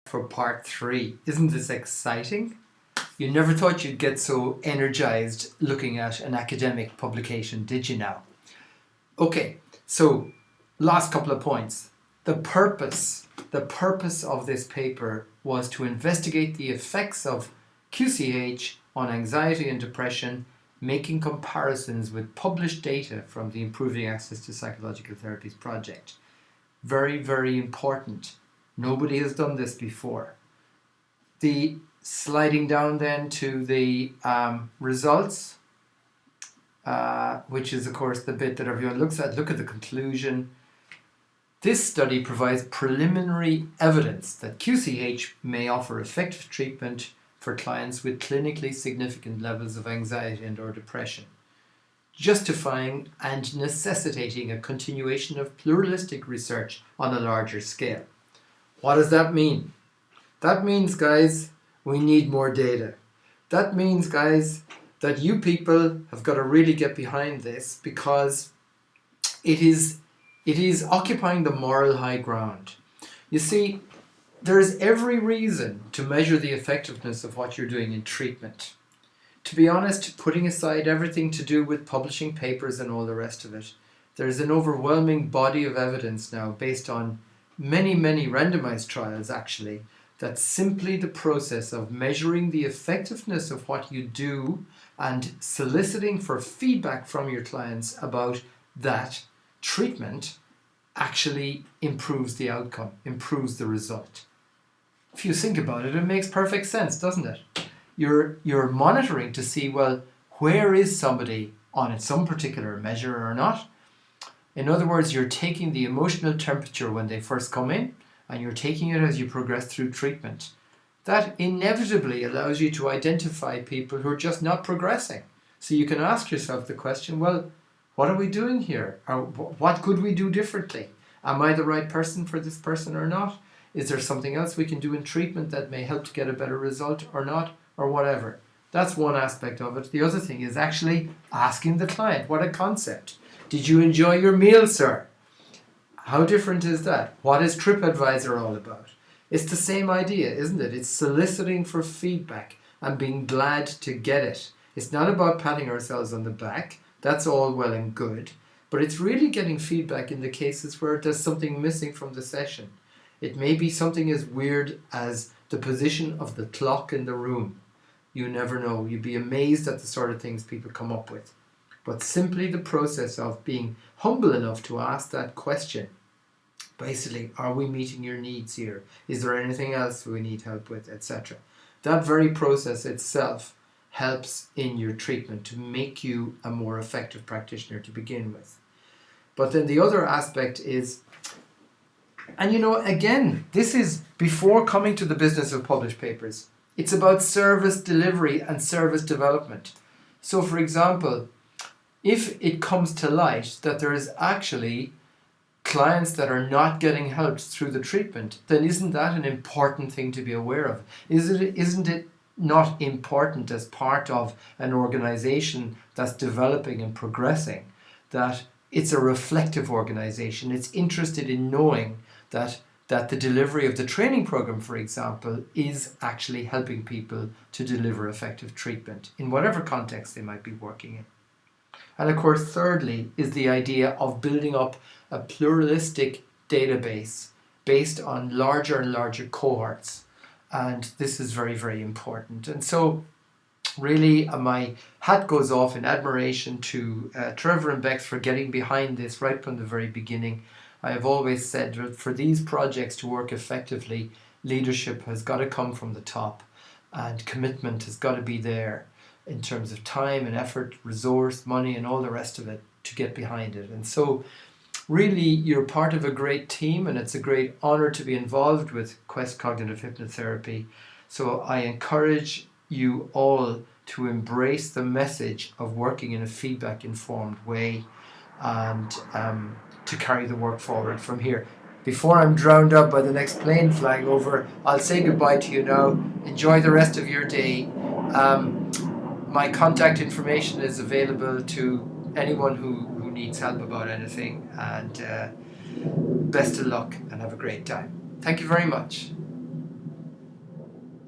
For part 3. Isn't this exciting? You never thought you'd get so energized looking at an academic publication, did you now? Okay, so last couple of points. The purpose of this paper was to investigate the effects of QCH on anxiety and depression, making comparisons with published data from the Improving Access to Psychological Therapies project. Very, very important. Nobody has done this before. The sliding down then to the results, which is of course the bit that everyone looks at. Look at the conclusion. This study provides preliminary evidence that QCH may offer effective treatment for clients with clinically significant levels of anxiety and or depression, justifying and necessitating a continuation of pluralistic research on a larger scale. What does that mean? That means, guys, we need more data. That means, guys, that you people have got to really get behind this, because it is occupying the moral high ground. You see, there is every reason to measure the effectiveness of what you're doing in treatment. To be honest, putting aside everything to do with publishing papers and all the rest of it, there's an overwhelming body of evidence now based on many randomized trials actually, that simply the process of measuring the effectiveness of what you do and soliciting for feedback from your clients about that treatment actually improves the outcome, improves the result. If you think about it, it makes perfect sense, doesn't it? You're monitoring to see, well, where is somebody on it, some particular measure or not? In other words, you're taking the emotional temperature when they first come in, and you're taking it as you progress through treatment. That inevitably allows you to identify people who are just not progressing. So you can ask yourself the question, well, what are we doing here? Or what could we do differently? Am I the right person for this person or not? Is there something else we can do in treatment that may help to get a better result or not, or whatever? That's one aspect of it. The other thing is actually asking the client. What a concept. Did you enjoy your meal, sir? How different is that? What is TripAdvisor all about? It's the same idea, isn't it? It's soliciting for feedback and being glad to get it. It's not about patting ourselves on the back. That's all well and good. But it's really getting feedback in the cases where there's something missing from the session. It may be something as weird as the position of the clock in the room. You never know. You'd be amazed at the sort of things people come up with. But simply the process of being humble enough to ask that question. Basically, are we meeting your needs here? Is there anything else we need help with, etc.? That very process itself helps in your treatment to make you a more effective practitioner to begin with. But then the other aspect is, and again, this is before coming to the business of published papers. It's about service delivery and service development. So for example, if it comes to light that there is actually clients that are not getting helped through the treatment, then isn't that an important thing to be aware of? Isn't it not important as part of an organization that's developing and progressing, that it's a reflective organization? It's interested in knowing that the delivery of the training program, for example, is actually helping people to deliver effective treatment in whatever context they might be working in. And of course, thirdly, is the idea of building up a pluralistic database based on larger and larger cohorts. And this is very, very important. And so really my hat goes off in admiration to Trevor and Bex for getting behind this right from the very beginning. I have always said that for these projects to work effectively, leadership has got to come from the top, and commitment has got to be there in terms of time and effort, resource, money, and all the rest of it to get behind it. And so really you're part of a great team, and it's a great honor to be involved with Quest Cognitive Hypnotherapy. So I encourage you all to embrace the message of working in a feedback informed way, and to carry the work forward from here. Before I'm drowned out by the next plane flying over, I'll say goodbye to you now. Enjoy the rest of your day. My contact information is available to anyone who needs help about anything, and best of luck and have a great time. Thank you very much.